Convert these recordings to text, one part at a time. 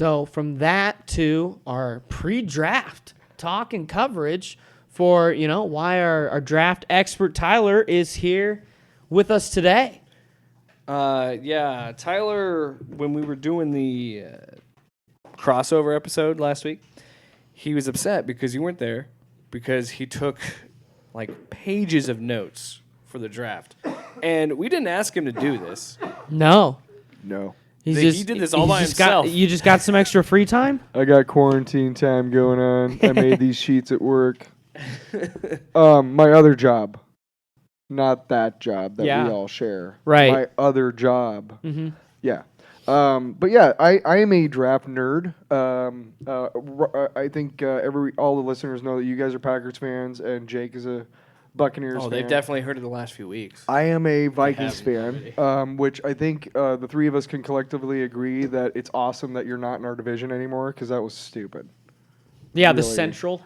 So from that to our pre-draft talk and coverage for, why our draft expert Tyler is here with us today. Yeah, Tyler, when we were doing the crossover episode last week, he was upset because you weren't there because he took like pages of notes for the draft. And we didn't ask him to do this. No. He did this all by himself. You just got some extra free time? I got quarantine time going on. I made these sheets at work. My other job. Not that job that we all share. Right. My other job. Mm-hmm. Yeah. But yeah, I am a draft nerd. I think all the listeners know that you guys are Packers fans and Jake is a Buccaneers fan. Oh, they've definitely heard it the last few weeks. I am a Vikings fan, which I think the three of us can collectively agree that it's awesome that you're not in our division anymore because that was stupid. Yeah, Really. the Central.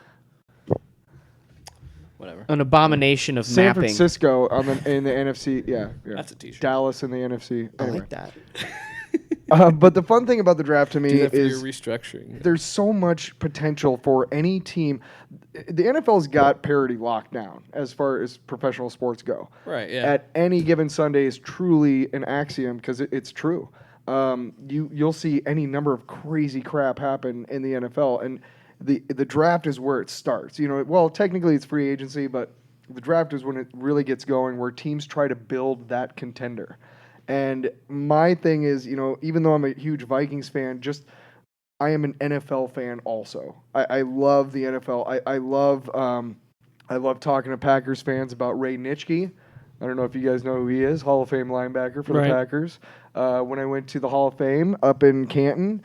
Whatever. An abomination of San mapping. Francisco in the NFC. Yeah. That's a t-shirt. Dallas in the NFC. I Anyway. like that. But the fun thing about the draft to me Do that for is your restructuring. there's so much potential for any team. The NFL's got parity locked down as far as professional sports go. Right, yeah. At any given Sunday is truly an axiom because it's true. You'll see any number of crazy crap happen in the NFL, and the draft is where it starts. Well, technically it's free agency, but the draft is when it really gets going, where teams try to build that contender. And my thing is, even though I'm a huge Vikings fan, I am an NFL fan also. I love the NFL. I love talking to Packers fans about Ray Nitschke. I don't know if you guys know who he is, Hall of Fame linebacker for the Packers. When I went to the Hall of Fame up in Canton,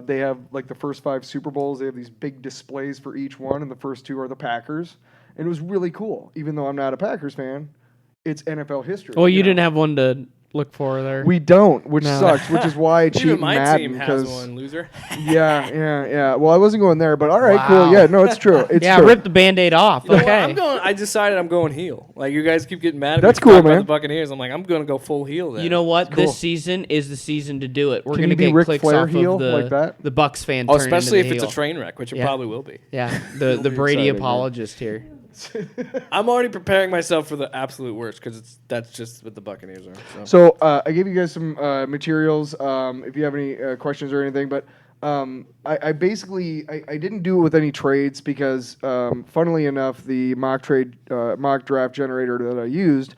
they have like the first 5 Super Bowls. They have these big displays for each one, and the first 2 are the Packers. And it was really cool. Even though I'm not a Packers fan, it's NFL history. Well, you didn't have one to look for there. We don't, which sucks, which is why I cheat Even in my Madden. team has one, loser. Yeah. Well, I wasn't going there, but all right, Wow. cool. Yeah, no, it's true. It's true. rip the Band-Aid off. You know what? Okay. I decided I'm going heel. Like, you guys keep getting mad at That's me cool, talking about man. the Buccaneers. I'm like, I'm going to go full heel then. You know what? Cool. This season is the season to do it. We're Can going to you be get Ric clicks Flair off heel of like that? the Bucks fan. Oh, turning especially if into it's a heel. train wreck, which it Yeah. probably will be. Yeah, the be Brady exciting, man. apologist here. I'm already preparing myself for the absolute worst because that's just what the Buccaneers are. So I gave you guys some materials if you have any questions or anything, but I basically didn't do it with any trades because, funnily enough, the mock draft generator that I used,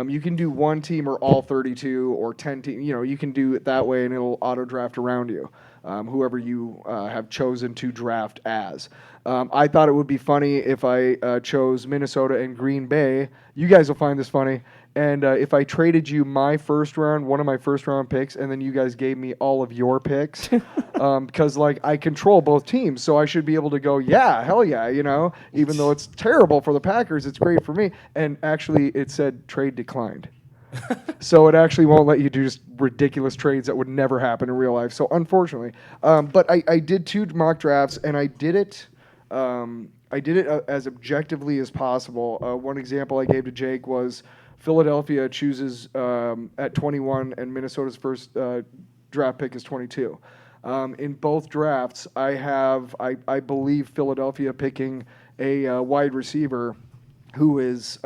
you can do one team or all 32 or 10 teams. You can do it that way, and it'll auto draft around you, whoever you have chosen to draft as. I thought it would be funny if I chose Minnesota and Green Bay. You guys will find this funny. And if I traded you one of my first round picks, and then you guys gave me all of your picks, because I control both teams, so I should be able to go, yeah, hell yeah, even though it's terrible for the Packers, it's great for me. And actually, it said trade declined. So it actually won't let you do just ridiculous trades that would never happen in real life. So unfortunately, but I did 2 mock drafts, and I did it. As objectively as possible. One example I gave to Jake was Philadelphia chooses at 21, and Minnesota's first draft pick is 22. In both drafts, I believe Philadelphia picking a wide receiver who is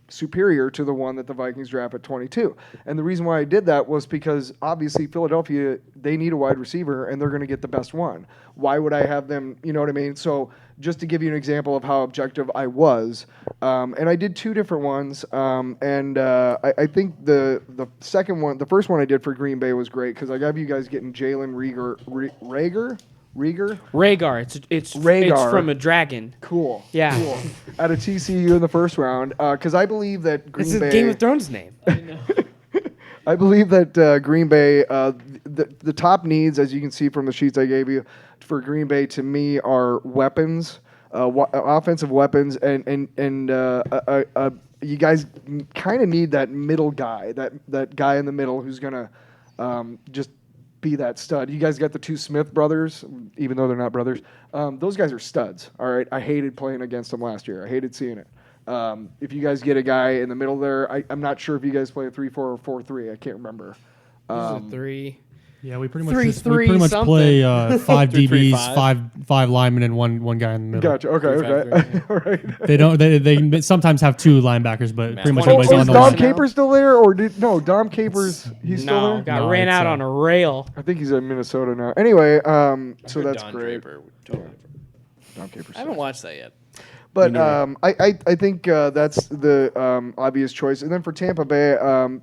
superior to the one that the Vikings draft at 22. And the reason why I did that was because obviously Philadelphia, they need a wide receiver and they're going to get the best one. Why would I have them, you know what I mean? So just to give you an example of how objective I was, and I did 2 different ones, I think the first one I did for Green Bay was great because I got you guys getting Jalen Reagor. Rhaegar. It's Rhaegar. from a dragon. Cool. Yeah. Cool. Out of TCU in the first round, because I believe that Green It's Bay. a Game of Thrones name. I believe that Green Bay, the top needs, as you can see from the sheets I gave you, for Green Bay to me are weapons, offensive weapons, and you guys kind of need that middle guy, that guy in the middle who's gonna just be that stud. You guys got the 2 Smith brothers, even though they're not brothers. Those guys are studs. All right, I hated playing against them last year. I hated seeing it. If you guys get a guy in the middle there, I'm not sure if you guys play a 3-4 or 4-3. I can't remember. This is a 3. Yeah, we pretty much 3-3 something. play 5 3-3-5. DBs, five linemen, and one guy in the middle. Gotcha. Okay. 3-5-3, All right. They don't. They sometimes have 2 linebackers, but pretty much Oh, everybody's Oh, on is the Dom line. Capers still there, or Dom Capers? He's still No, there. got No, ran it's, out on a rail. I think he's in Minnesota now. Anyway, so that's Don great. Draper. Totally different. Dom Capers. I haven't watched that yet. But Me neither. I think that's the obvious choice. And then for Tampa Bay,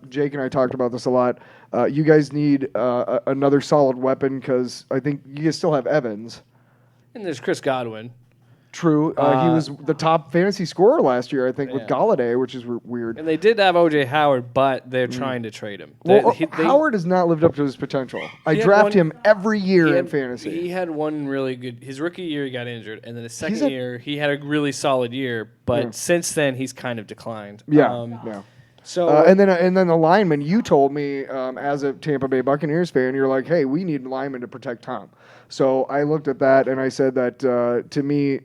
Jake and I talked about this a lot. You guys need another solid weapon because I think you guys still have Evans. And there's Chris Godwin. True. He was the top fantasy scorer last year, I think, with Yeah. Galladay, which is weird. And they did have O.J. Howard, but they're trying to trade him. Well, They- Howard has not lived up to his potential. I He had draft one- him every year he in had- fantasy. He had one really good. His rookie year, he got injured, and then his second a- year, he had a really solid year. But Yeah. since then, he's kind of declined. Yeah. Yeah. So And then the lineman, you told me as a Tampa Bay Buccaneers fan, you're like, hey, we need linemen to protect Tom. So I looked at that and I said that to me,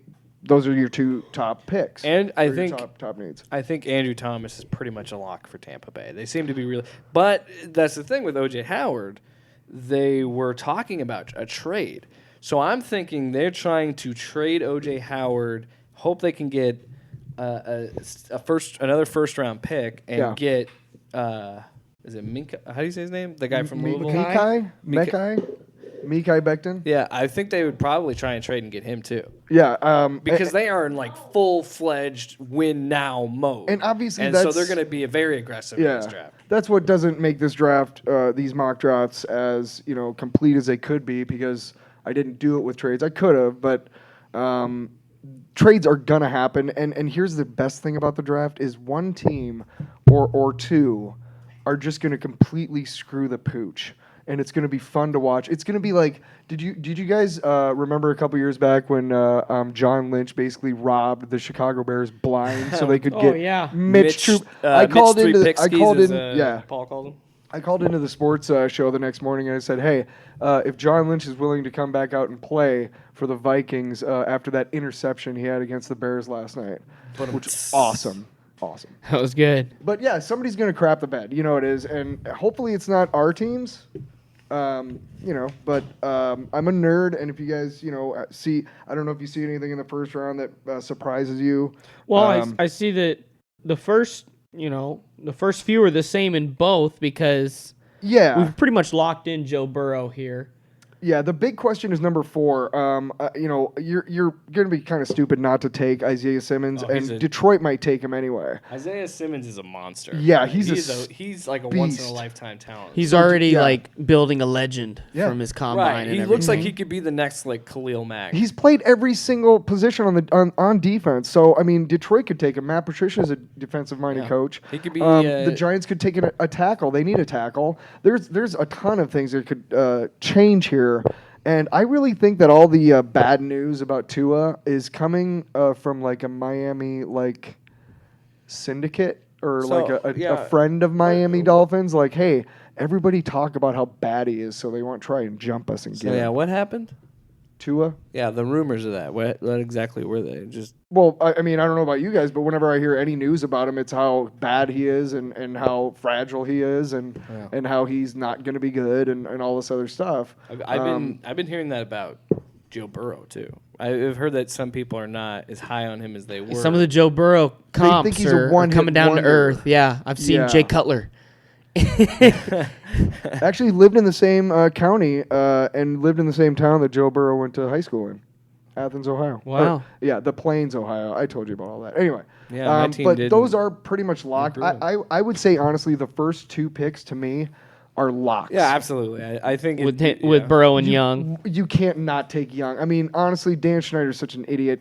those are your 2 top picks. And I or your think- top needs. I think Andrew Thomas is pretty much a lock for Tampa Bay. They seem to be really. But that's the thing with O.J. Howard. They were talking about a trade. So I'm thinking they're trying to trade O.J. Howard, hope they can get another first round pick, and Yeah. get is it Minka? How do you say his name? The guy from Louisville. Mekhi Becton. Yeah, I think they would probably try and trade and get him too, Yeah. because they are in like full fledged win now mode, And obviously and so that's- they're going to be very aggressive in this draft. That's what doesn't make this draft, these mock drafts, as complete as they could be. Because I didn't do it with trades. I could have, but trades are gonna happen. And here's the best thing about the draft is one team or 2 are just gonna completely screw the pooch. And it's going to be fun to watch. It's going to be like, did you guys remember a couple years back when John Lynch basically robbed the Chicago Bears blind so they could Oh, get yeah. Mitch Trub- Mitch yeah. Paul called him. I called into the sports show the next morning and I said, hey, if John Lynch is willing to come back out and play for the Vikings after that interception he had against the Bears last night, which is awesome. Awesome. That was good. But yeah, somebody's going to crap the bed. You know it is. And hopefully it's not our teams. But I'm a nerd. And if you guys, see, I don't know if you see anything in the first round that surprises you. Well, I see that the first few are the same in both because Yeah. we've pretty much locked in Joe Burrow here. Yeah, the big question is number 4. You're going to be kind of stupid not to take Isaiah Simmons, and Detroit might take him anyway. Isaiah Simmons is a monster. Yeah, he's like a beast. once in a lifetime talent. He's already yeah. like building a legend Yeah. from his combine. right. And He looks like everything. he could be the next like Khalil Mack. He's played every single position on defense. So I mean, Detroit could take him. Matt Patricia is a defensive-minded Yeah. coach. He could be, the Giants could take a tackle. They need a tackle. There's a ton of things that could change here. And I really think that all the bad news about Tua is coming from like a Miami syndicate or So, like a yeah. friend of Miami Dolphins. Like, hey, everybody talk about how bad he is, so they won't try and jump us and So get yeah, him. what happened? Tua. Yeah, the rumors of that. What exactly were they? Just Well, I mean, I don't know about you guys, but whenever I hear any news about him, it's how bad he is and how fragile he is and how he's not going to be good and all this other stuff. I've been hearing that about Joe Burrow too. I've heard that some people are not as high on him as they were. Some of the Joe Burrow comps think he's a are one-hit coming down wonder. to earth. Yeah, I've seen Yeah. Jay Cutler. Actually lived in the same county and lived in the same town that Joe Burrow went to high school in. Athens, Ohio. Wow. Yeah, the Plains, Ohio. I told you about all that. Anyway. Yeah, my team but did those and are pretty much locked. improved. I would say, honestly, the first 2 picks to me are locks. Yeah, absolutely. I think with Burrow and Young. You can't not take Young. I mean, honestly, Dan Schneider's such an idiot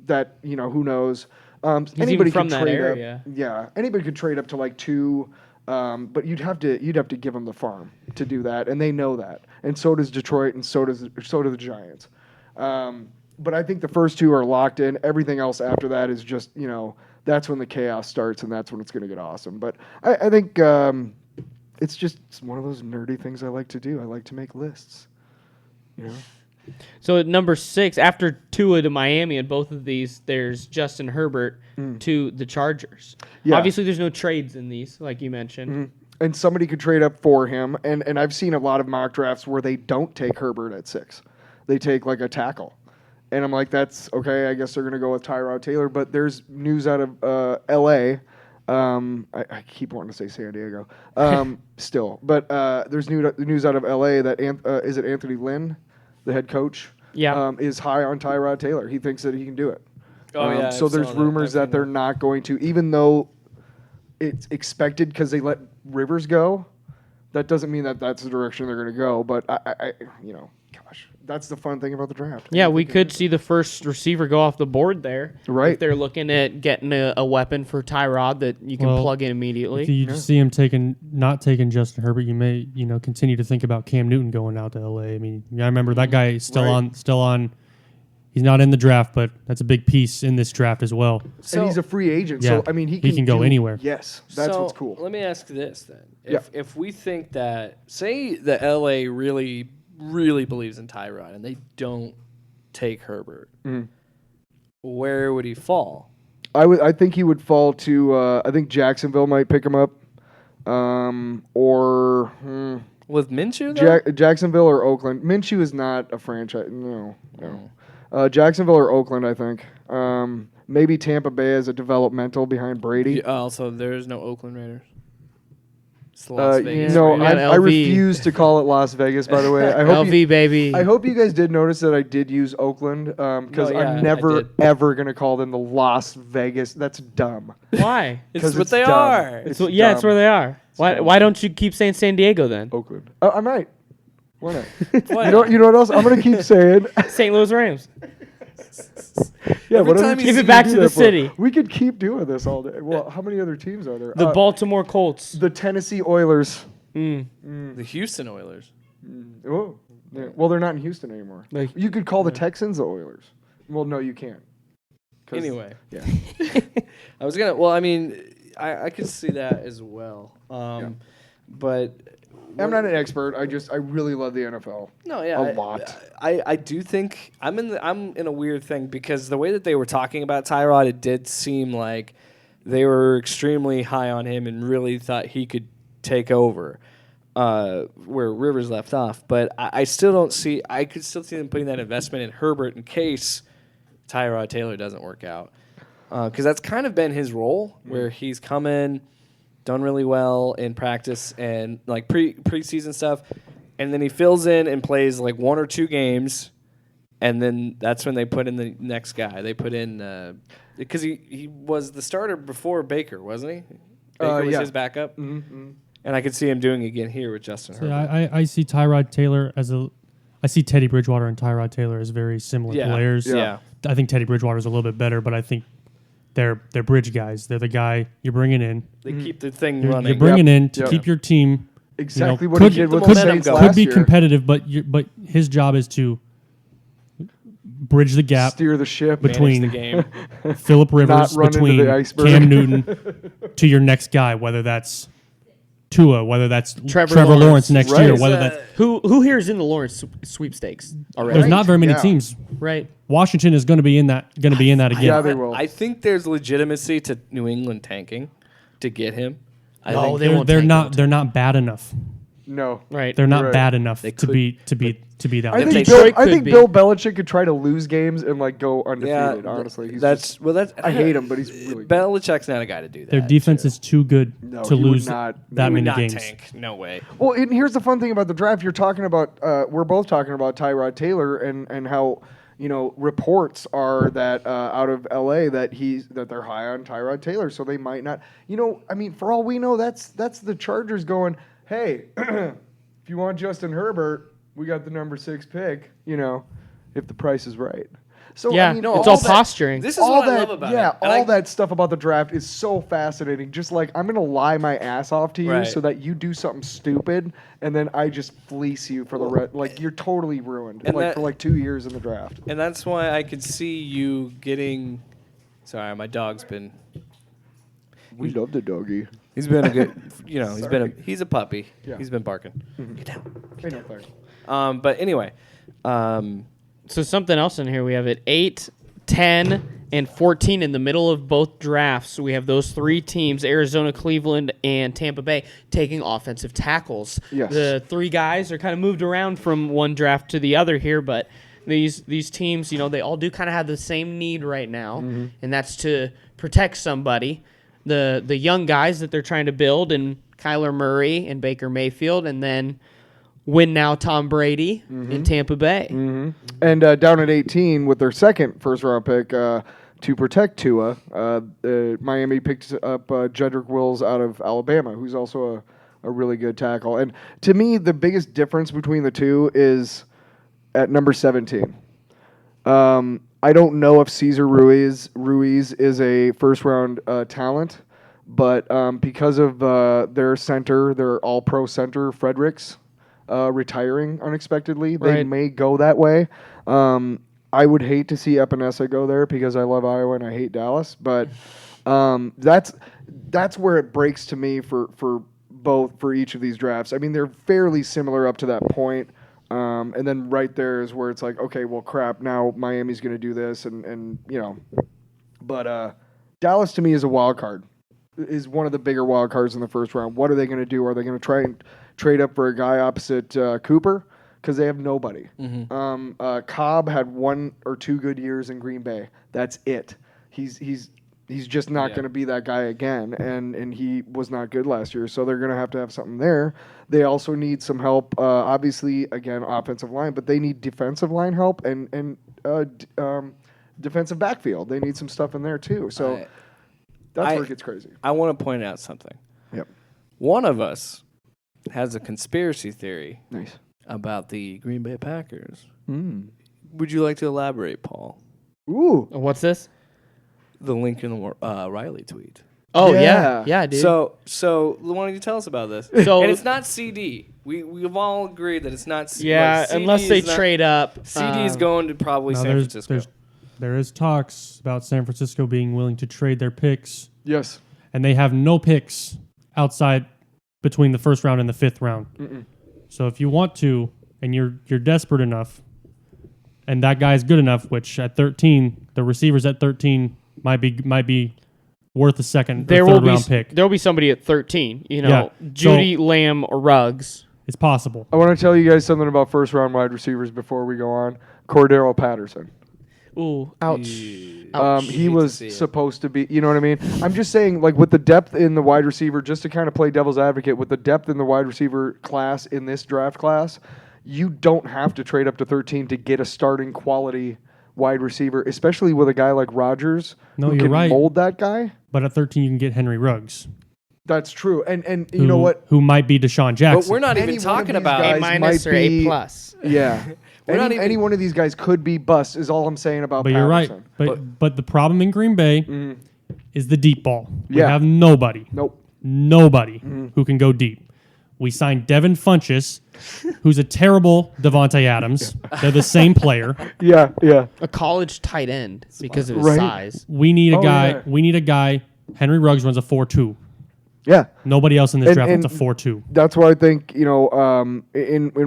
that, who knows. Anybody even from could that trade area. up. Yeah, anybody could trade up to like 2, but you'd have to give them the farm to do that, and they know that. And so does Detroit, and so do the Giants. But I think the first 2 are locked in. Everything else after that is just, that's when the chaos starts, and that's when it's going to get awesome. But I think it's one of those nerdy things I like to do. I like to make lists. So at number 6, after Tua to Miami, and both of these, there's Justin Herbert to the Chargers. Yeah. Obviously, there's no trades in these, like you mentioned. and somebody could trade up for him. And I've seen a lot of mock drafts where they don't take Herbert at 6. They take like a tackle. And I'm like, that's okay. I guess they're going to go with Tyrod Taylor. But there's news out of L.A. I keep wanting to say San Diego still. But there's news out of L.A. that is it Anthony Lynn, the head coach, is high on Tyrod Taylor. He thinks that he can do it. So there's rumors that they're not going to, even though it's expected because they let Rivers go. That doesn't mean that that's the direction they're going to go. But I gosh, that's the fun thing about the draft. Yeah, we could see the first receiver go off the board there. Right. If they're looking at getting a weapon for Tyrod that you can plug in immediately. If you just see him not taking Justin Herbert, you may continue to think about Cam Newton going out to LA. I mean, I remember that guy is still on. He's not in the draft, but that's a big piece in this draft as well. And he's a free agent, Yeah, so I mean he can go anywhere. Yes, that's what's cool. Let me ask this then: if we think that, say, the LA really believes in Tyrod and they don't take Herbert, where would he fall? I think he would fall to. I think Jacksonville might pick him up, or With Minshew, though? Jacksonville or Oakland. Minshew is not a franchise. No. Jacksonville or Oakland, I think. Maybe Tampa Bay as a developmental behind Brady. Also, there's no Oakland Raiders. It's the Las Vegas no, Raiders. I refuse to call it Las Vegas. By the way, I hope LV, baby. I hope you guys did notice that I did use Oakland because I'm never ever gonna call them the Las Vegas. That's dumb. Why? It's what they dumb. are. It's where they are. Why don't you keep saying San Diego then? Oakland. I might. Why not? You know what else? I'm gonna keep saying. St. Louis Rams. Yeah, Every what time other you teams Give it do back do to the that for? city. We could keep doing this all day. Well, how many other teams are there? The Baltimore Colts. The Tennessee Oilers. The Houston Oilers. Oh, yeah. Well, they're not in Houston anymore. You could call the Texans the Oilers. Well, no, you can't. Anyway. Yeah. I was going to, well, I mean, I could see that as well. But I'm not an expert. I really love the NFL. no, yeah, a lot. I do think I'm in a weird thing because the way that they were talking about Tyrod, it did seem like they were extremely high on him and really thought he could take over where Rivers left off. But I still don't see. I could still see them putting that investment in Herbert in case Tyrod Taylor doesn't work out, because that's kind of been his role where he's come in, done really well in practice and like preseason stuff, and then he fills in and plays like 1 or 2 games, and then that's when they put in the next guy. They put in because he was the starter before Baker, wasn't he? Baker was his backup, and I could see him doing it again here with Justin Herbert. I see Tyrod Taylor I see Teddy Bridgewater and Tyrod Taylor as very similar players. Yeah. I think Teddy Bridgewater is a little bit better, but I think they're bridge guys. They're the guy you're bringing in. They keep the thing You're running. bringing in to keep your team. Exactly what could, he did with could- the Saints could last could be year. competitive, but his job is to bridge the gap Steer the ship. Manage between the game. Phillip Rivers, run into between the iceberg. Cam Newton to your next guy, whether that's Tua, whether that's Trevor Trevor Lawrence. Lawrence next Right. year, whether that's Who here is in the Lawrence sweepstakes already? there's not very many Yeah. teams. Right. Washington is going to be in that again. Yeah, they will. I think there's legitimacy to New England tanking to get him. I No, think they won't. They're tank not him. they're not bad enough. No. Right. They're not Right. bad enough They to could- be that. I If think, they- Bill, Detroit I could think be. Bill Belichick could try to lose games and like go undefeated. Honestly, he's that's I hate him, but he's really good. Belichick's not a guy to do that. Their defense is too good No, to he would lose not- that He would many not games. tank. No way. Well, and here's the fun thing about the draft. You're talking about. We're both talking about Tyrod Taylor and how reports are that out of L.A. that they're high on Tyrod Taylor, so they might not. I mean, for all we know, that's the Chargers going, hey, if you want Justin Herbert, we got the number 6 pick. If the price is right. So Yeah, I mean, it's all posturing. This is all what that, I love about yeah, it. And all I- that stuff about the draft is so fascinating. Just like I'm gonna lie my ass off to you Right. so that you do something stupid, and then I just fleece you for the rest. Like you're totally ruined. And that- For like 2 years in the draft. And that's why I could see you getting. Sorry, my dog's been. We love the doggy. He's been a good. He's a puppy. Yeah. He's been barking. Get down. I know, Claire. But anyway, So something else in here. We have it 8, 10, and 14 in the middle of both drafts. We have those three teams, Arizona, Cleveland, and Tampa Bay, taking offensive tackles. Yes. The three guys are kind of moved around from one draft to the other here, but these teams, they all do kind of have the same need right now, and that's to protect somebody. The young guys that they're trying to build, and Kyler Murray and Baker Mayfield, and then win now Tom Brady in Tampa Bay. And down at 18 with their second first-round pick to protect Tua, Miami picked up Jedrick Wills out of Alabama, who's also a really good tackle. And to me, the biggest difference between the two is at number 17. I don't know if Cesar Ruiz is a first-round talent, but because of their center, their all-pro center, Fredericks, retiring unexpectedly, they Right. may go that way. I would hate to see Epinesa go there because I love Iowa and I hate Dallas, but that's where it breaks to me for each of these drafts. I mean, they're fairly similar up to that point. And then right there is where it's like, okay, well, crap, now Miami's going to do this, and But Dallas, to me, is a wild card, is one of the bigger wild cards in the first round. What are they going to do? Are they going to try and trade up for a guy opposite Cooper? Because they have nobody. Cobb had 1 or 2 good years in Green Bay. That's it. He's just not going to be that guy again, and he was not good last year. So they're going to have something there. They also need some help. Obviously, again, offensive line, but they need defensive line help and defensive backfield. They need some stuff in there too. So that's where it gets crazy. I want to point out something. Yep. One of us has a conspiracy theory Nice. about the Green Bay Packers. Mm. Would you like to elaborate, Paul? Ooh. What's this? The Lincoln Riley tweet. Oh, Yeah. yeah, dude. So why don't you tell us about this? So- and it's not CD. We've all agreed that it's not CD. yeah, like, CD unless they is not- trade up. CD is going to probably Now, San Francisco. there is talks about San Francisco being willing to trade their picks, Yes. and they have no picks outside between the first round and the 5th round. So if you want to, and you're desperate enough, and that guy's good enough, which at 13, the receivers at 13 might be worth a second There or will third be round pick. there will be somebody at 13. Yeah. Judy, Lamb, or Ruggs. It's possible. I want to tell you guys something about first-round wide receivers before we go on. Cordero Patterson. Ooh, ouch. He He was supposed to be, you know what I mean? I'm just saying, like, with the depth in the wide receiver, just to kind of play devil's advocate, with the depth in the wide receiver class in this draft class, you don't have to trade up to 13 to get a starting quality wide receiver, especially with a guy like Rodgers No, who you're can right. mold that guy. But at 13, you can get Henry Ruggs. That's true. And you know what? Who might be Deshaun Jackson. But we're not Any even one of talking these about. guys A minus might or A be- plus. Yeah. We're not any one of these guys could be bust, is all I'm saying about But you're right. Patterson. But the problem in Green Bay is the deep ball. We Yeah. have nobody Nope. who can go deep. We signed Devin Funchess, who's a terrible Devontae Adams. They're the same player. Yeah, yeah. A college tight end because of his Right. size. We need a Oh, guy. yeah. We need a guy. Henry Ruggs runs a 4.2. Yeah. Nobody else in this And- draft runs a and- 4.2. That's why I think, in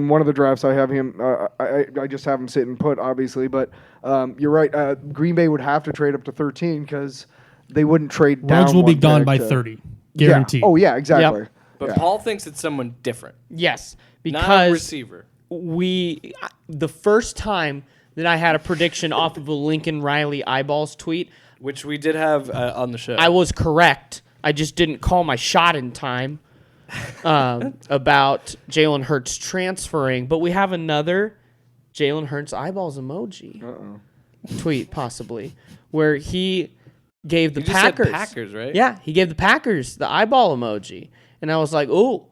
one of the drafts I have him, I just have him sitting put, obviously, but you're right. Green Bay would have to trade up to 13 because they wouldn't trade down. Ruggs will be one gone pick by to- 30, Yeah. guaranteed. Oh, yeah, exactly. Yep. But Yeah. Paul thinks it's someone different, Yes, not a because receiver. the first time that I had a prediction off of a Lincoln Riley eyeballs tweet, Which we did have on the show. I was correct. I just didn't call my shot in time about Jalen Hurts transferring. But we have another Jalen Hurts eyeballs emoji tweet, possibly, where he gave the You just said Packers. Packers, right? Yeah, he gave the Packers the eyeball emoji. And I was like, ooh.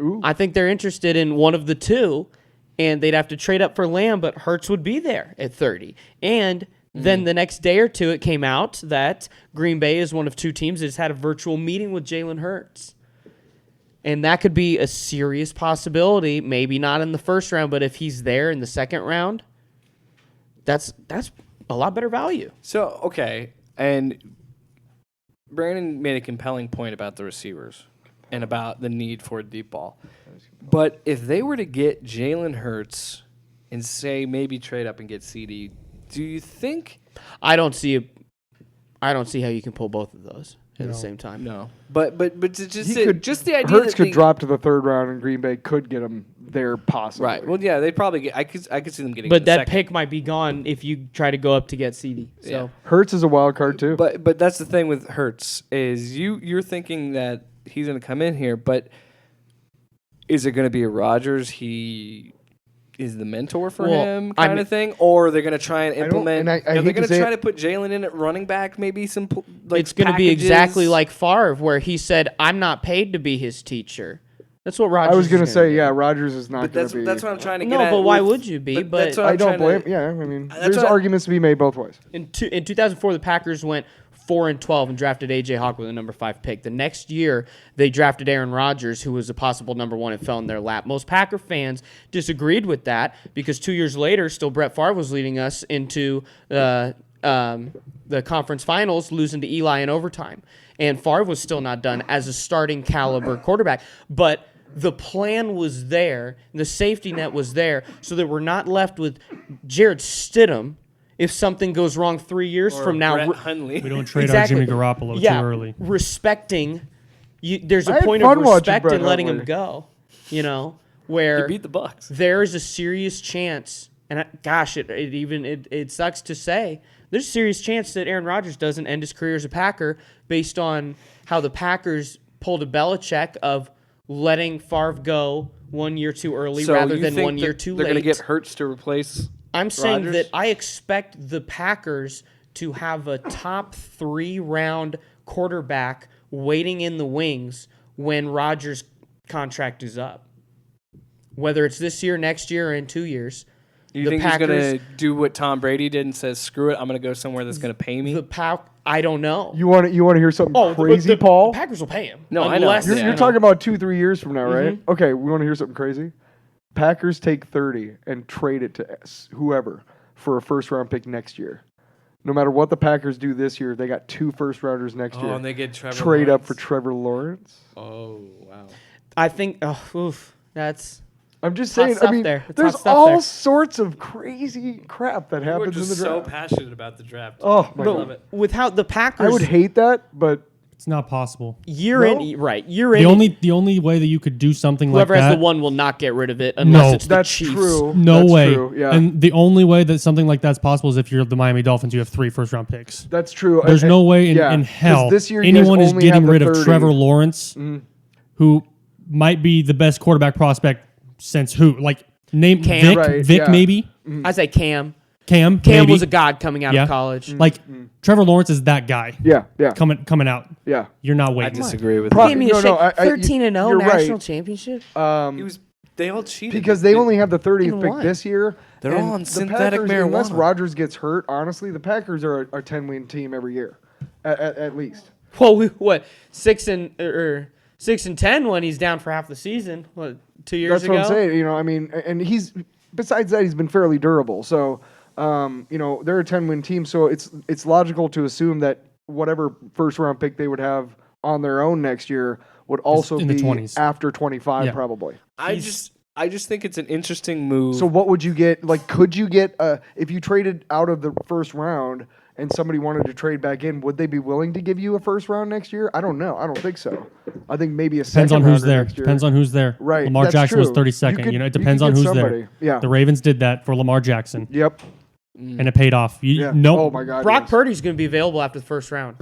Ooh. I think they're interested in one of the two, and they'd have to trade up for Lamb, but Hurts would be there at 30. And then the next day or two, it came out that Green Bay is one of two teams that has had a virtual meeting with Jalen Hurts. And that could be a serious possibility, maybe not in the first round, but if he's there in the second round, that's a lot better value. So, okay. And Brandon made a compelling point about the receivers and about the need for a deep ball. But if they were to get Jalen Hurts and say maybe trade up and get CD, do you think I don't see I don't see how you can pull both of those at the No. same time. No, but just He could, just the idea Hurts that could they- drop to the third round, and Green Bay could get him there possibly. Right. Well, yeah, they probably get. I could see them getting. But the that second. pick might be gone if you try to go up to get CD. So Yeah. Hurts is a wild card too. But that's the thing with Hurts is you're thinking that he's going to come in here, but is it going to be a Rodgers? He is the mentor for Well, him, I kind mean- of thing, or they're going to try and don't- implement. and I are hate they to going to say try it- to put Jalen in at running back? Maybe some like it's going to be packages? exactly like Favre, where he said, "I'm not paid to be his teacher." That's what Rodgers. I was going to say, yeah, Rodgers is not But going to be. that's what I'm trying to get No, at. but why with- would you be? But that's what I I'm don't trying blame. to- Yeah, I mean, That's there's what I- arguments to be made both ways. In 2004, the Packers went 4-12 and drafted A.J. Hawk with a number 5 pick. The next year, they drafted Aaron Rodgers, who was a possible number 1 and fell in their lap. Most Packer fans disagreed with that because 2 years later, still Brett Favre was leading us into the conference finals, losing to Eli in overtime. And Favre was still not done as a starting caliber quarterback. But the plan was there, the safety net was there, so that we're not left with Jared Stidham if something goes wrong 3 years or from now. Brett Hundley. We don't trade Exactly. our Jimmy Garoppolo Yeah, too early. respecting. There's I a had point of fun watching respect Brett in letting him Hundley. go, He where beat the Bucks. there's a serious chance, and gosh, it sucks to say, there's a serious chance that Aaron Rodgers doesn't end his career as a Packer based on how the Packers pulled a Belichick of letting Favre go 1 year too early So rather you than think 1 year that too they're late. going to get Hurts to replace. I'm saying Rodgers? that I expect the Packers to have a top 3 round quarterback waiting in the wings when Rodgers' contract is up. Whether it's this year, next year, or in 2 years. You The think he's going Packers- to do what Tom Brady did and says, "Screw it, I'm going to go somewhere that's going to pay me"? I don't know. You want to hear something crazy, the Paul? Packers will pay him. No, I know. Unless, You're, Yeah. you're talking about 2-3 years from now, right? Mm-hmm. Okay, we want to hear something crazy. Packers take 30 and trade it to whoever for a first round pick next year. No matter what the Packers do this year, they got 2 first rounders next year. Oh, and they get Trevor Trade up Lawrence? for Trevor Lawrence. Oh, wow. I think, that's. I'm just Hot saying. stuff I mean, there. It's there's hot stuff all there. sorts of crazy crap that We're happens in the just draft. so passionate about the draft. Oh my But god! with how the Packers I would hate that, but It's not possible. year No? in, right? Year The in, only way that you could do something like whoever that. has the one will not get rid of it unless No. it's the that's Chiefs. true. No That's way. True. Yeah, And the only way that something like that's possible is if you're the Miami Dolphins, you have 3 first round picks. that's true. There's And- no way in, yeah, in 'cause hell this year you guys anyone is only getting have the rid of 30. Trevor Lawrence, who might be the best quarterback prospect since who? Like name Cam. Vic, Right, Vic yeah. maybe I say Cam. Cam. Cam maybe. was a god coming out Yeah. of college. Like Trevor Lawrence is that guy Yeah, yeah, coming out. yeah. You're not I waiting. disagree with Pro- that. Give me No, a no, shake. I- 13-0 you're national right. championship. He was. They all cheated Because they only have the 30th In pick what? this year. They're and all on the synthetic Packers, unless marijuana. Rodgers gets hurt, honestly, the Packers are a 10-win team every year, at least. Well, what 6-10 when he's down for half the season? What 2 years That's ago? what I'm saying. You know, I mean, and he's besides that, he's been fairly durable. So, you know, they're a 10-win team. So it's logical to assume that whatever first-round pick they would have on their own next year would also in the be 20s. after 25, Yeah. probably. I just think it's an interesting move. So what would you get? Like, could you get if you traded out of the first round and somebody wanted to trade back in? Would they be willing to give you a first round next year? I don't know. I don't think so. I think maybe a Depends second on who's rounder there. next year. Depends on who's there. Right, Lamar that's Jackson was true. 32nd. You could- it you depends could on get who's somebody. there. Yeah. The Ravens did that for Lamar Jackson, Yep. and it paid off. Yeah. No, Oh my God. Brock yes. Purdy's going to be available after the first round.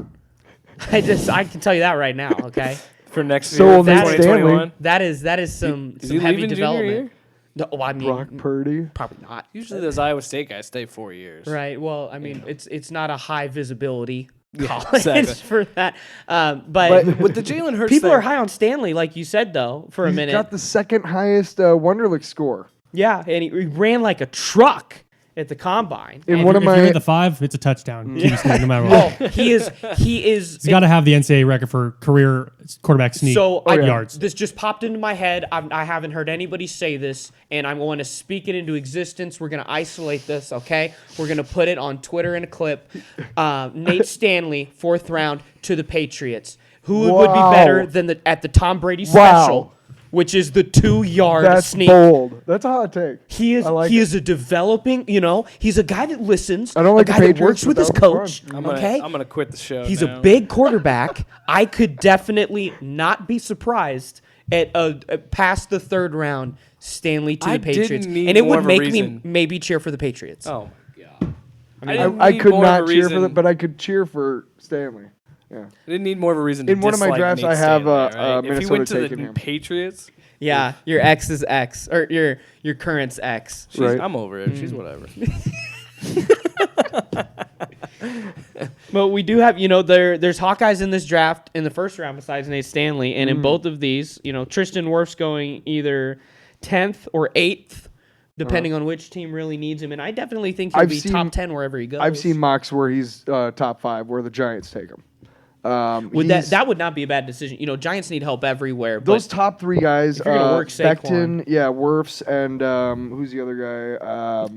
I can tell you that right now. Okay, for next So year, will Nate 2021. that is some Is he heavy leaving junior development. year? No, well, I mean, Brock Purdy. probably not. Usually those Iowa State guys stay 4 years. Right. Well, I mean, it's not a high visibility college exactly. for that. But But- With the Jalen Hurts people thing, are high on Stanley, like you said, though, for a He's minute. got the second highest Wonderlic score. Yeah, and he ran like a truck at the combine. In And- one of if you're my at the 5, it's a touchdown. No matter what. Oh, he is. He's got to have the NCAA record for career quarterback sneak So yards. This just popped into my head. I haven't heard anybody say this, and I'm going to speak it into existence. We're going to isolate this, okay? We're going to put it on Twitter in a clip. Nate Stanley, 4th round to the Patriots. Who would be Wow. better than at the Tom Brady Wow. special? which is the 2-yard That's sneak. bold. That's a hot take. He is I like he it. is a developing, he's a guy that listens. I don't like a the guy that Patriots, works with but his that was coach. fun. I'm gonna quit the show. He's now. a big quarterback. I could definitely not be surprised at past the 3rd round Stanley to I the Patriots, didn't need and it more would of a make reason. me maybe cheer for the Patriots. Oh my god. I could not cheer for them, but I could cheer for Stanley. Yeah. I didn't need more of a reason. In to one of my dislike drafts, Nate I have, Stanley, right? If he Minnesota went to taking the him. Patriots, Yeah, your ex is ex, or your current's ex. Right. I'm over it. She's whatever. But we do have, there's Hawkeyes in this draft in the first round besides Nate Stanley, and in both of these, Tristan Wirf's going either 10th or 8th, depending on which team really needs him. And I definitely think he'll I've be seen- top 10 wherever he goes. I've seen mocks where he's top 5, where the Giants take him. Would that would not be a bad decision. Giants need help everywhere. those But top 3 guys, if you're gonna work Becton, Wirfs, and who's the other guy?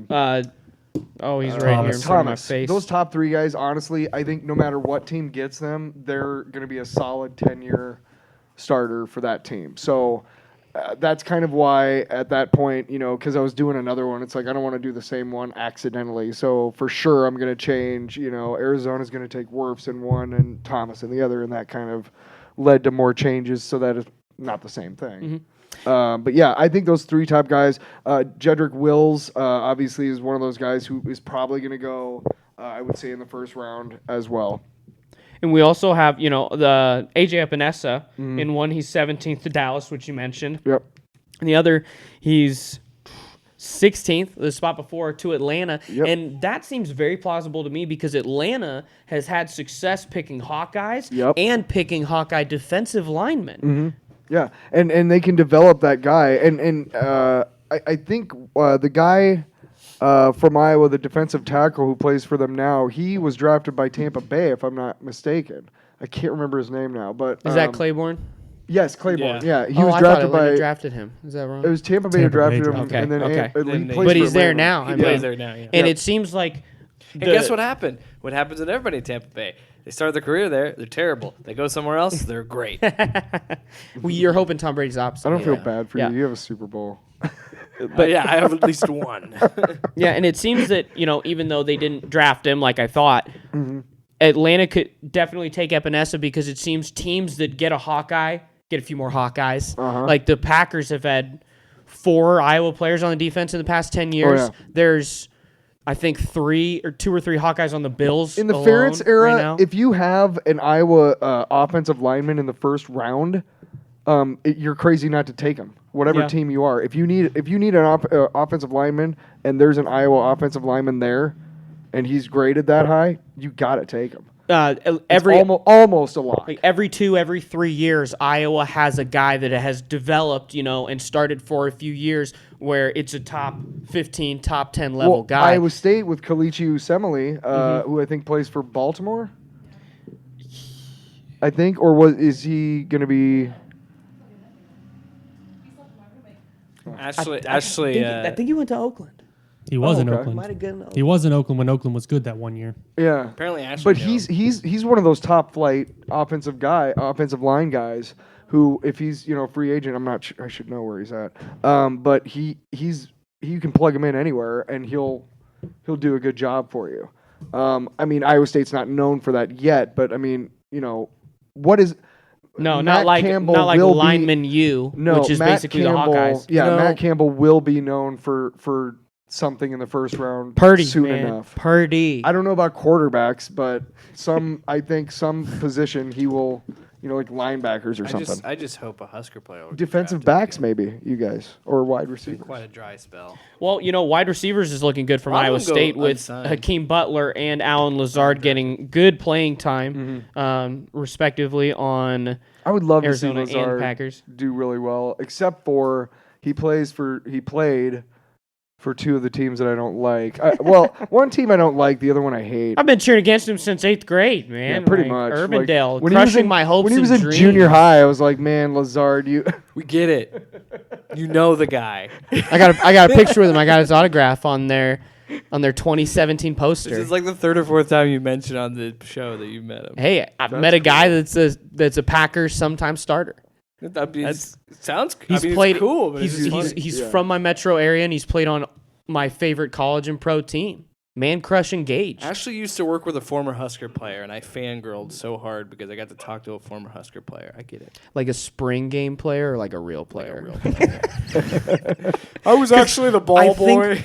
he's right here in Thomas. front of my Thomas. face. Those top 3 guys, honestly, I think no matter what team gets them, they're going to be a solid 10-year starter for that team. So that's kind of why at that point, because I was doing another one, it's like I don't want to do the same one accidentally. So for sure, I'm going to change. Arizona's going to take Wirfs in one and Thomas in the other, and that kind of led to more changes so that it's not the same thing. But yeah, I think those 3 top guys, Jedrick Wills, obviously is one of those guys who is probably going to go, I would say, in the first round as well. And we also have, the AJ Epinesa. In one, he's 17th to Dallas, which you mentioned. Yep. And the other, he's 16th, the spot before, to Atlanta. Yep. And that seems very plausible to me because Atlanta has had success picking Hawkeyes Yep. and picking Hawkeye defensive linemen. Yeah, and they can develop that guy. And I think the guy from Iowa, the defensive tackle who plays for them now, he was drafted by Tampa Bay, if I'm not mistaken. I can't remember his name now, but Is that Claiborne? Yes, Claiborne. Yeah. Yeah, he was I thought drafted Atlanta by. drafted him. Is that wrong? It was Tampa Bay who Tampa Bay drafted him, drafted him. and then Okay. he Then plays But for he's there Atlanta. now. He I plays mean, there now. Yeah. And it seems like. And guess what happened? What happens with everybody in Tampa Bay? They start their career there. They're terrible. They go somewhere else. They're great. You're hoping Tom Brady's opposite. I don't feel Yeah. bad for Yeah. you. You have a Super Bowl. But yeah, I have at least one. Yeah, and it seems that, even though they didn't draft him like I thought, Atlanta could definitely take Epinesa because it seems teams that get a Hawkeye get a few more Hawkeyes. Like the Packers have had 4 Iowa players on the defense in the past 10 years. yeah. There's, I think, 2 or 3 Hawkeyes on the Bills. In the alone Ferentz era, right now. if you have an Iowa offensive lineman in the first round, you're crazy not to take him. Whatever Yeah. team you are, if you need an offensive lineman and there's an Iowa offensive lineman there, and he's graded that high, you gotta take him. Every Almost a lock. Like every 3 years, Iowa has a guy that has developed, and started for a few years where it's a top 15, top 10 level guy. Iowa State with Kalichi Usemele, who I think plays for Baltimore. I think, or is he going to be? Ashley, I think he went to Oakland. He was in okay. Oakland. Might have gone. He was in Oakland when Oakland was good that one year. Yeah, apparently Ashley. but knows. he's one of those top flight offensive line guys who, if he's free agent, I'm not sure, I should know where he's at. But he can plug him in anywhere and he'll do a good job for you. I mean, Iowa State's not known for that yet, but I mean, what is No, Matt not like Campbell not like will be- lineman U, No, which is Matt basically Campbell, the Hawkeyes. Yeah, No. Matt Campbell will be known for something in the first round Purdy, soon man. enough. Purdy. I don't know about quarterbacks, but I think some position he will, like linebackers or something. I just hope a Husker player. will get Defensive drafted backs, maybe you guys, or wide again. receivers. Quite a dry spell. Well, wide receivers is looking good from A lot of Iowa them go State with unsigned. Hakeem Butler and Alan Lazard getting good playing time, respectively, on I would love Arizona to see and Lazard Packers. do really well, except for he played for 2 of the teams that I don't like. One team I don't like, the other one I hate. I've been cheering against him since 8th grade, man. Yeah, pretty Like, much. Urbandale, Like, when he was crushing in- my hopes When he was and in dreams. junior high, I was like, man, Lazard, you. We get it. You know the guy. I got a picture with him. I got his autograph on their 2017 poster. This is like the 3rd or 4th time you mentioned on the show that you met him. Hey, I've met a guy that's a Packers sometime starter. Sounds. He's I mean, played. It's cool, but he's it's he's, funny. he's Yeah. from my metro area, and he's played on my favorite college and pro team, Man Crush Engage. I actually used to work with a former Husker player, and I fangirled so hard because I got to talk to a former Husker player. I get it. Like a spring game player or like a real player? I was actually the ball I boy.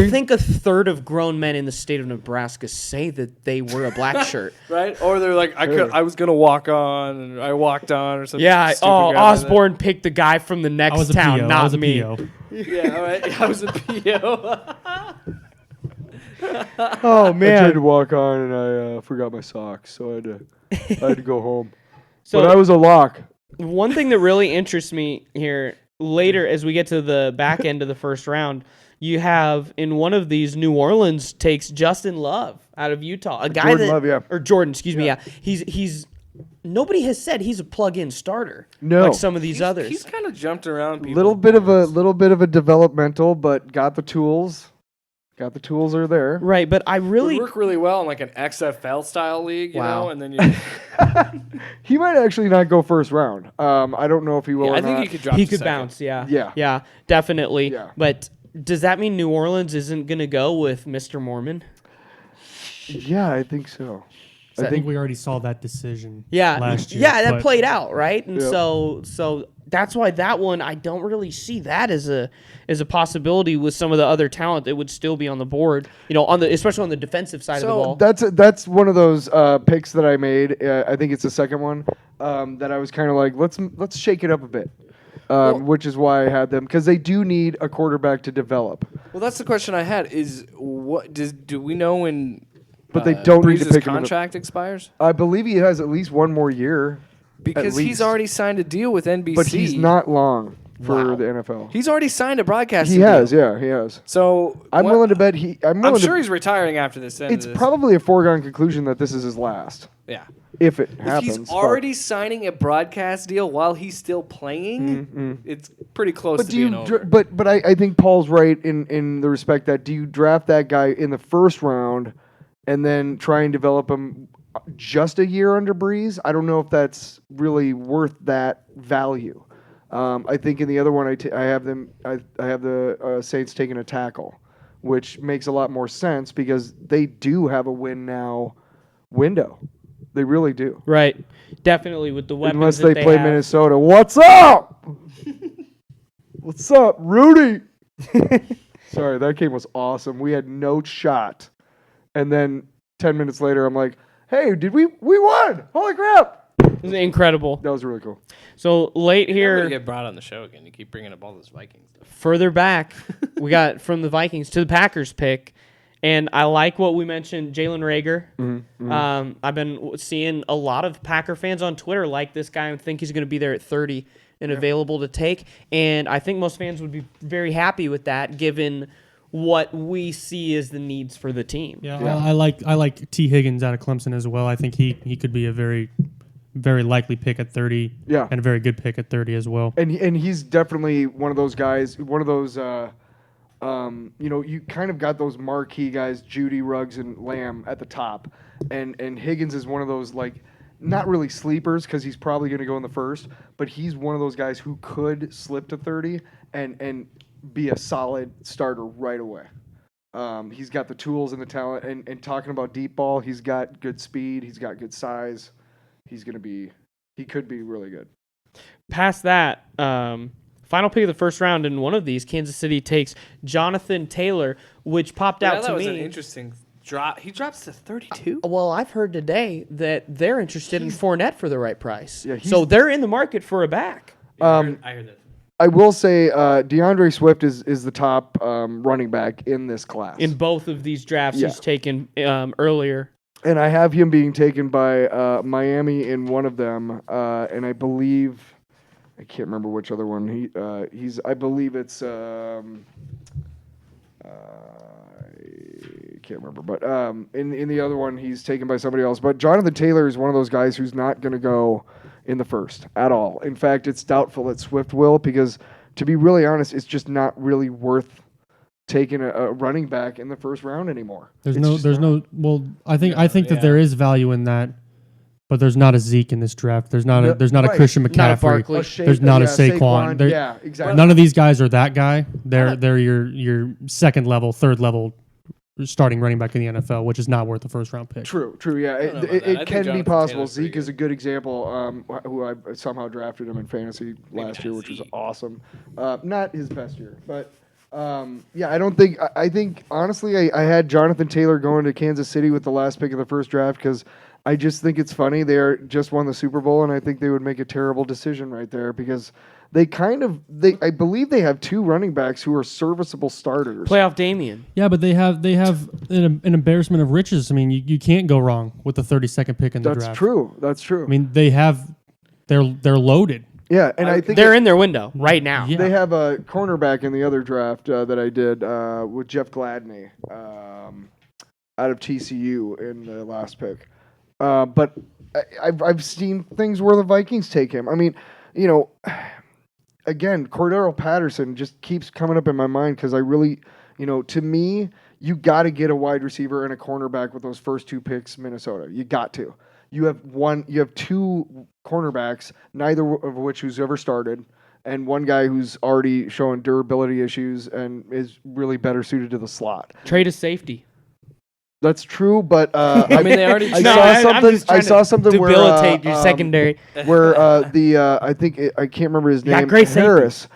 think a third of grown men in the state of Nebraska say that they were a black shirt. Right? Or they're like, I was gonna walk on, and I walked on, or something. Yeah. stupid Oh, crap like that. Osborne picked the guy from the I next was a town, PO. I not was a me. PO. Yeah, all right. I was a PO. Oh I tried to walk on and I forgot my socks, so I had to go home. So But I was a lock. one thing that really interests me here later, as we get to the back end of the first round, you have in one of these New Orleans takes Justin Love out of Utah, a guy Jordan that Love, yeah. or Jordan, excuse me, yeah. He's nobody has said he's a plug-in starter. No. like some of these others. He's kind of jumped around. People. Little bit of a developmental, but got the tools. Got the tools are there. Right, but I Would really work really well in like an XFL style league, you Wow. know, and then you. He might actually not go first round. I don't know if he will. Yeah, or I think not. he could drop. he to could second. bounce, yeah. Yeah. Definitely. Yeah. But does that mean New Orleans isn't going to go with Mr. Mormon? Yeah, I think so. I think we already saw that decision. Yeah, last year. yeah, that but played out, right? And Yep. so that's why that one I don't really see that as a possibility with some of the other talent that would still be on the board. You know, especially on the defensive side of the ball. That's one of those picks that I made. I think it's the second one that I was kind of like, let's shake it up a bit, which is why I had them, because they do need a quarterback to develop. Well, that's the question I had. Is what do we know when? But they don't need to Breeze's pick him in the- contract expires I believe he has at least one more year, because least. he's already signed a deal with NBC. but he's not long for Wow. the NFL. He's already signed a broadcasting. He has, deal. yeah, he has. So I'm what- willing to bet he. I'm willing I'm sure to. he's retiring after this. End It's of this. probably a foregone conclusion that this is his last, yeah. if it If happens. he's already signing a broadcast deal while he's still playing, it's pretty close But to do you? being over. But I think Paul's right in the respect that do you draft that guy in the first round, and then try and develop him just a year under Breeze? I don't know if that's really worth that value. I think in the other one, I have them. I have the Saints taking a tackle, which makes a lot more sense because they do have a win now window. They really do. Right. Definitely with the weapons Unless that they play have. Minnesota. What's up? What's up, Rudy? Sorry, that game was awesome. We had no shot. And then 10 minutes later, I'm like, hey, we won? Holy crap. It was incredible. That was really cool. So late You're here, gonna get brought on the show again. You keep bringing up all this Vikings stuff. further back, we got from the Vikings to the Packers pick. And I like what we mentioned, Jalen Reagor. I've been seeing a lot of Packer fans on Twitter like this guy and think he's going to be there at 30 and available to take. And I think most fans would be very happy with that, given what we see as the needs for the team. Yeah, I like T. Higgins out of Clemson as well. I think he could be a very, very likely pick at 30. Yeah. And a very good pick at 30 as well. And he's definitely one of those guys, one of those, you kind of got those marquee guys, Judy, Ruggs, and Lamb at the top. And Higgins is one of those, like, not really sleepers because he's probably going to go in the first, but he's one of those guys who could slip to 30 and be a solid starter right away. He's got the tools and the talent. And talking about deep ball, he's got good speed. He's got good size. He could be really good. Past that, final pick of the first round in one of these, Kansas City takes Jonathan Taylor, which popped out that to was me. an interesting drop. He drops to 32. Well, I've heard today that they're interested in Fournette for the right price. Yeah, so they're in the market for a back. I heard that. I will say DeAndre Swift is the top running back in this class. In both of these drafts, Yeah. he's taken earlier. And I have him being taken by Miami in one of them, and I believe I can't remember which other one he's. I believe it's. I can't remember, but in the other one he's taken by somebody else. But Jonathan Taylor is one of those guys who's not going to go in the first at all. In fact, it's doubtful that Swift will, because to be really honest, it's just not really worth taking a running back in the first round anymore. Well, I think that there is value in that But there's not a Zeke in this draft. There's not No, a right. Christian Not a McCaffrey. Barkley. There's not a Saquon. There- Yeah, exactly. None of these guys are that guy. They're your second level, third level starting running back in the NFL, which is not worth a first round pick. True. Yeah, don't know about it that. I think can be Jonathan possible. Taylor's pretty Zeke is a good example. Who I somehow drafted him in fantasy last year, which was Zeke. awesome. Not his best year, but yeah, I don't think. I think honestly, I had Jonathan Taylor going to Kansas City with the last pick of the first draft because I just think it's funny. They just won the Super Bowl, and I think they would make a terrible decision right there because they I believe they have 2 running backs who are serviceable starters. Playoff Damian. Yeah, but they have an embarrassment of riches. I mean, you can't go wrong with the 32nd pick in the That's draft. true. That's true. I mean, they're loaded. yeah, and I think They're in their window right now. Yeah. they have a cornerback in the other draft that I did with Jeff Gladney out of TCU in the last pick. But I've seen things where the Vikings take him. I mean, again, Cordero Patterson just keeps coming up in my mind because I really, to me, you got to get a wide receiver and a cornerback with those first 2 picks, Minnesota. You got to. You have 2 cornerbacks, neither of which who's ever started, and one guy who's already showing durability issues and is really better suited to the slot. Trade a safety. That's true, but I mean, they already. I No, saw I'm something. just I trying saw to something debilitate where your secondary. where I think I can't remember his got name. great safety. Harris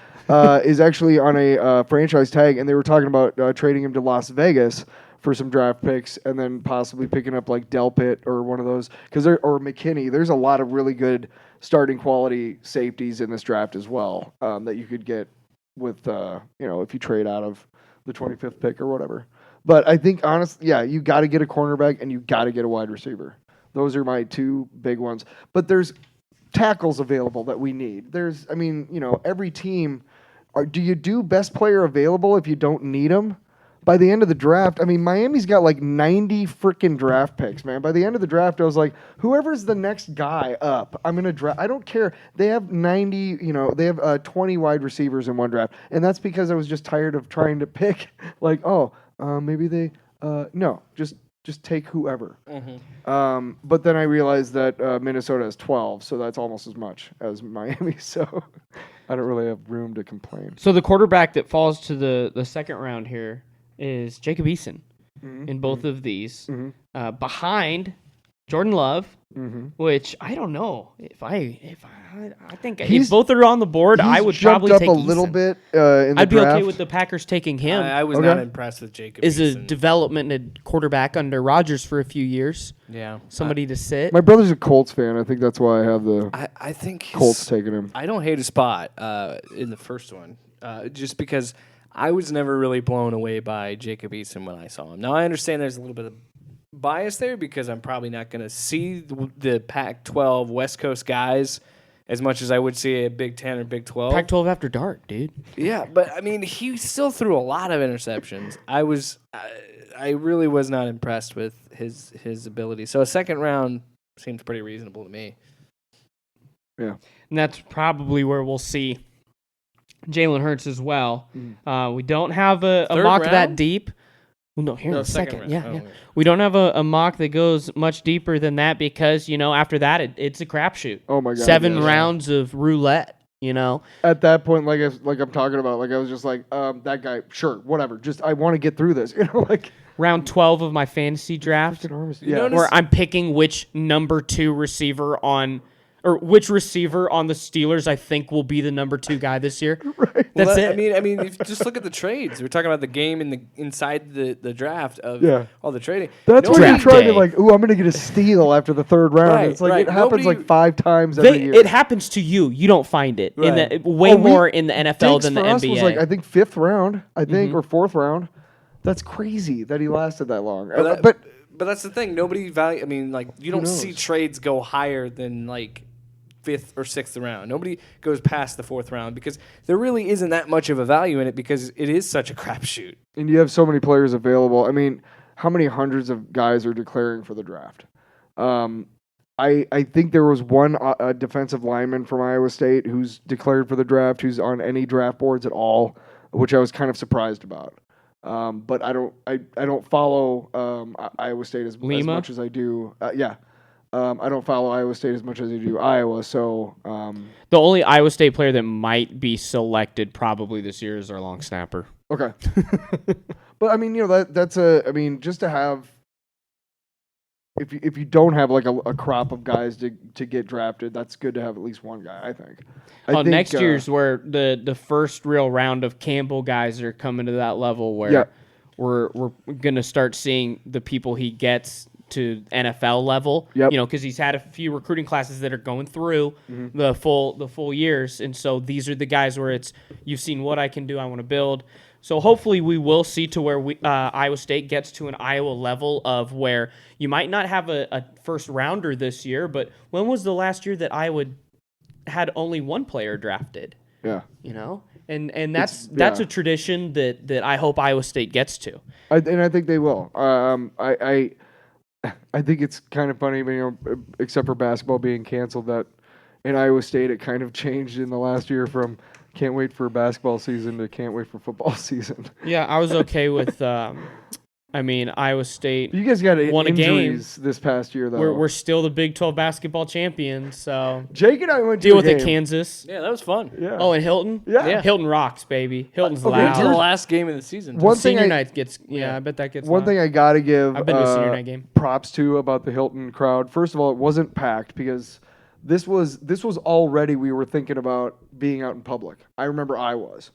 is actually on a franchise tag, and they were talking about trading him to Las Vegas for some draft picks, and then possibly picking up like Delpit or one of those or McKinney. There's a lot of really good starting quality safeties in this draft as well that you could get with if you trade out of the 25th pick or whatever. But I think honestly, yeah, you got to get a cornerback and you got to get a wide receiver. Those are my 2 big ones. But there's tackles available that we need. Every team. Do you do best player available if you don't need them? By the end of the draft, I mean, Miami's got like 90 freaking draft picks, man. By the end of the draft, I was like, whoever's the next guy up, I'm going to draft. I don't care. They have 90, they have 20 wide receivers in one draft. And that's because I was just tired of trying to pick, like, maybe they, no, just take whoever. But then I realized that Minnesota has 12, so that's almost as much as Miami. So I don't really have room to complain. So the quarterback that falls to the second round here is Jacob Eason in both of these, behind Jordan Love, which I don't know if I think if both are on the board, I would jumped probably up take a little Eason. bit in the I'd be draft. okay with the Packers taking him. I was Okay. not impressed with Jacob. Is a Eason. developmented quarterback under Rodgers for a few years. Yeah. Somebody to sit. My brother's a Colts fan. I think that's why I have the I think he's- Colts taking him. I don't hate a spot in the first one, just because I was never really blown away by Jacob Eason when I saw him. Now I understand there's a little bit of bias there because I'm probably not going to see the Pac-12 West Coast guys as much as I would see a Big 10 or Big 12. Pac-12 after dark, dude. Yeah, but I mean, he still threw a lot of interceptions. I really was not impressed with his ability. So a second round seems pretty reasonable to me. Yeah. And that's probably where we'll see Jalen Hurts as well. We don't have a Third mock that round? deep. Well, no, here in No, a second. round. Yeah, Oh, yeah. okay. We don't have a mock that goes much deeper than that because, after that, it's a crapshoot. Oh my god! 7 yes. rounds of roulette, At that point, like I'm talking about, like I was just like, that guy, sure, whatever. Just I want to get through this, like Round 12 of my fantasy draft, yeah. notice- where I'm picking which number 2 receiver which receiver on the Steelers I think will be the number 2 guy this year. Right. That's it. I mean, if you just look at the trades. We're talking about the game inside the draft of Yeah. all the trading. That's when Draft you're trying day. to like, ooh, I'm gonna get a steal after the third round. Right, It's like right. it happens Nobody- like 5 times every year. It happens to you. You don't find it Right. way Oh, we- more in the NFL Diggs than the for us NBA. was like I think 5th round, or 4th round. That's crazy that he lasted that long. But But that's the thing. Nobody value. I mean, like you don't see knows? trades go higher than like 5th or 6th round. Nobody goes past the 4th round because there really isn't that much of a value in it because it is such a crapshoot. and you have so many players available. I mean, how many hundreds of guys are declaring for the draft? I think there was one defensive lineman from Iowa State who's declared for the draft, who's on any draft boards at all, which I was kind of surprised about. But I don't follow Iowa State as Lima? much as I do. Yeah. I don't follow Iowa State as much as I do Iowa, so The only Iowa State player that might be selected probably this year is our long snapper. okay. But I mean, that's I mean, just to have. If you don't have like a crop of guys to get drafted, that's good to have at least one guy. I think. I think, Next year's where the first real round of Campbell guys are coming to that level where Yeah. we're gonna start seeing the people he gets to NFL level. Yep. Because he's had a few recruiting classes that are going through the full years, and so these are the guys where it's you've seen what I can do, I want to build. So hopefully we will see to where Iowa State gets to an Iowa level of where you might not have a first rounder this year, but when was the last year that Iowa had only one player drafted? Yeah. And that's a tradition that I hope Iowa State gets to. And I think they will. I think it's kind of funny, except for basketball being canceled, that in Iowa State it kind of changed in the last year from can't wait for basketball season to can't wait for football season. Yeah, I was okay with. Iowa State. You guys got won a game injuries this past year, though. We're still the Big 12 basketball champions, so Jake and I went to deal a with it, game. Kansas. Yeah, that was fun. Yeah. Oh, and Hilton. Yeah. Hilton rocks, baby. Hilton's Okay, Went to the loud. last game of the season. One thing Senior I- night gets. Yeah, I bet that gets. One loud. thing I got to give I've been to a senior night game. props to about the Hilton crowd. First of all, it wasn't packed because this was already we were thinking about being out in public. I remember I was.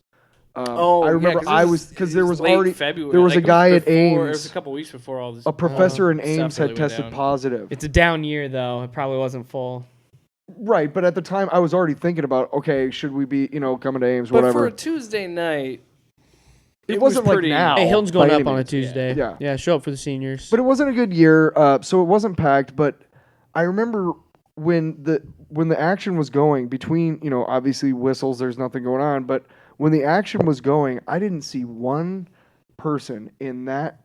I remember I was because there was already February. there was a guy at It was Ames. a couple weeks before all this. A professor in stuff Ames really had went tested down. positive. It's a down year though. It probably wasn't full. Right, but at the time I was already thinking about okay, should we be coming to Ames, But whatever. for a Tuesday night, it was wasn't like pretty- now. Hey, Hilton's going by up any on a means. Tuesday. Yeah. Show up for the seniors. But it wasn't a good year, so it wasn't packed. But I remember when the action was going between, obviously whistles, there's nothing going on. But when the action was going, I didn't see one person in that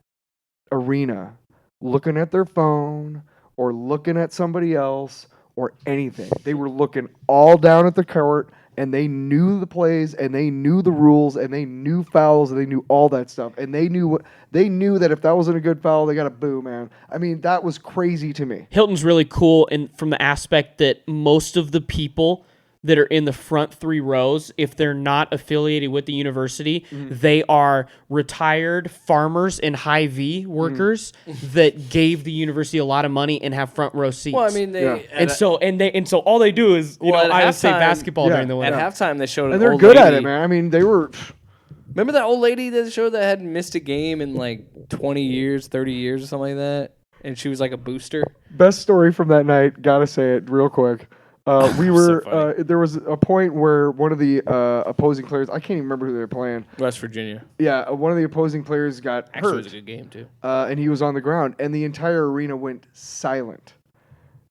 arena looking at their phone or looking at somebody else or anything. They were looking all down at the court, and they knew the plays, and they knew the rules, and they knew fouls, and they knew all that stuff. And they knew that if that wasn't a good foul, they got a boo, man. I mean, that was crazy to me. Hilton's really cool from the aspect that most of the people that are in the front three rows, if they're not affiliated with the university, they are retired farmers and Hy-Vee workers that gave the university a lot of money and have front row seats. well, I mean, they Yeah. and so all they do is Well, at Iowa State halftime- basketball Yeah. during the at winter. halftime they showed an And they're old good at lady. it, man. I mean, they were. Remember that old lady that showed that hadn't missed a game in like 20 years, 30 years or something like that? And she was like a booster. Best story from that night. Gotta say it real quick. We were funny. there was a point where one of the opposing players. I can't even remember who they were playing. West Virginia. Yeah, one of the opposing players got Actually, it hurt. was a good game too. And he was on the ground, and the entire arena went silent.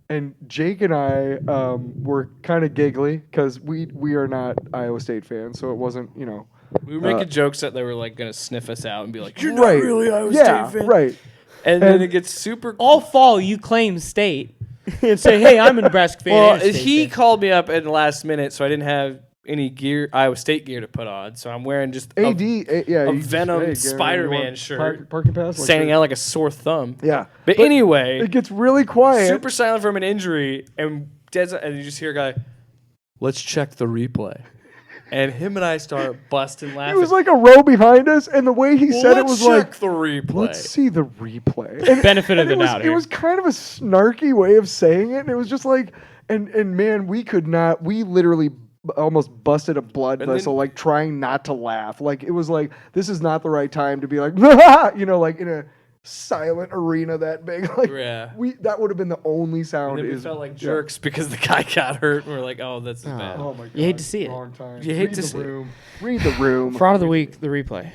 And Jake and I were kind of giggly because we are not Iowa State fans, so it wasn't We were making jokes that they were like gonna sniff us out and be like, "You're right, not really Iowa yeah, State fan." right. And then it gets super. All fall, you claim state and say, "Hey, I'm a Nebraska fan." Well, and a State he fan." called me up at the last minute, so I didn't have any gear, Iowa State gear to put on. So I'm wearing just Yeah, a you Venom Gary, Spider-Man you want shirt, parking pass, like standing shirt? out like a sore thumb. Yeah, But anyway, it gets really quiet. super silent from an injury, and you just hear a guy, "Let's check the replay," and him and I start busting It laughing. was like a row behind us, and the way he said it Let's was check like, the replay. "Let's see the replay." And, Benefit of and the it was, doubt It here. was kind of a snarky way of saying it, and it was just like, and man, we could not. We literally almost busted a blood And then- vessel, like trying not to laugh. Like it was like this is not the right time to be like, like in a silent arena that big. Like Yeah. that would have been the only sound. And then we is felt like yeah. jerks because the guy got hurt, and we're like, "Oh, that's bad." Oh my god! You hate to see it. Wrong time. You hate Read to the see it. room. Read the room. Fraud of the week, the replay.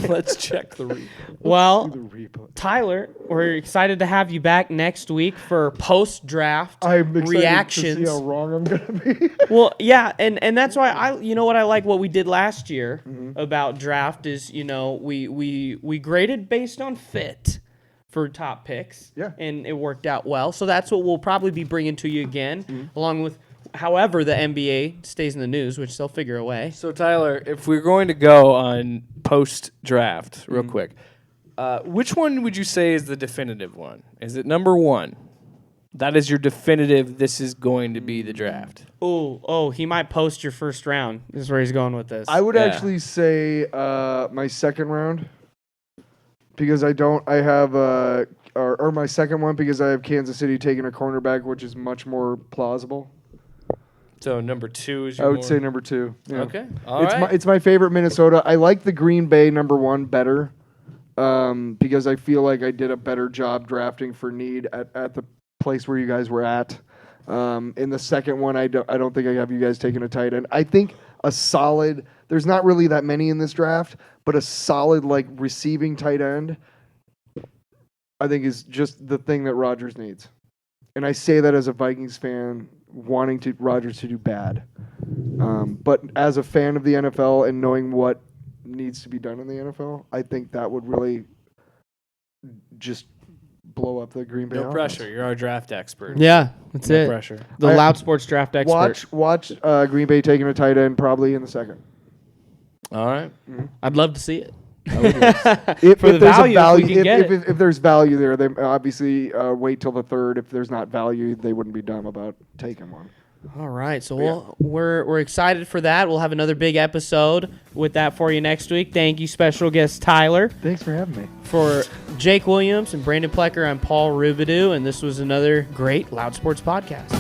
Let's check the replay. Well, The replay. Tyler, we're excited to have you back next week for post-draft I'm excited reactions. to see how wrong I'm gonna be. Well, yeah, and that's why I like what we did last year Mm-hmm. about draft is we graded based on fit for top picks. Yeah. And it worked out well. So that's what we'll probably be bringing to you again, Mm-hmm. along with however the NBA stays in the news, which they'll figure a way. So Tyler, if we're going to go on post draft, real quick, which one would you say is the definitive one? Is it number one? That is your definitive. This is going to be the draft. Oh, he might post your first round. This is where he's going with this. I would Yeah. actually say my second round because I have or my second one because I have Kansas City taking a cornerback, which is much more plausible. So number 2 is I your would say number 2. Yeah. Okay. All right. It's my favorite Minnesota. I like the Green Bay number 1 better because I feel like I did a better job drafting for need at the place where you guys were at. In the second one, I don't think I have you guys taking a tight end. I think a solid. There's not really that many in this draft, but a solid like receiving tight end, I think is just the thing that Rodgers needs. And I say that as a Vikings fan wanting Rodgers to do bad. But as a fan of the NFL and knowing what needs to be done in the NFL, I think that would really just blow up the Green Bay No offense. pressure. You're our draft expert. yeah, that's No it. pressure. The I- Loud Sports draft expert. Watch Green Bay taking a tight end probably in the second. All right. I'd love to see it. If For the there's value, a if we can get if there's value there, they obviously wait till the third. If there's not value, they wouldn't be dumb about taking one. All right, so we're excited for that. We'll have another big episode with that for you next week. Thank you, special guest Tyler. Thanks for having me. For Jake Williams and Brandon Plecker, I'm Paul Rubidoux, and this was another great Loud Sports podcast.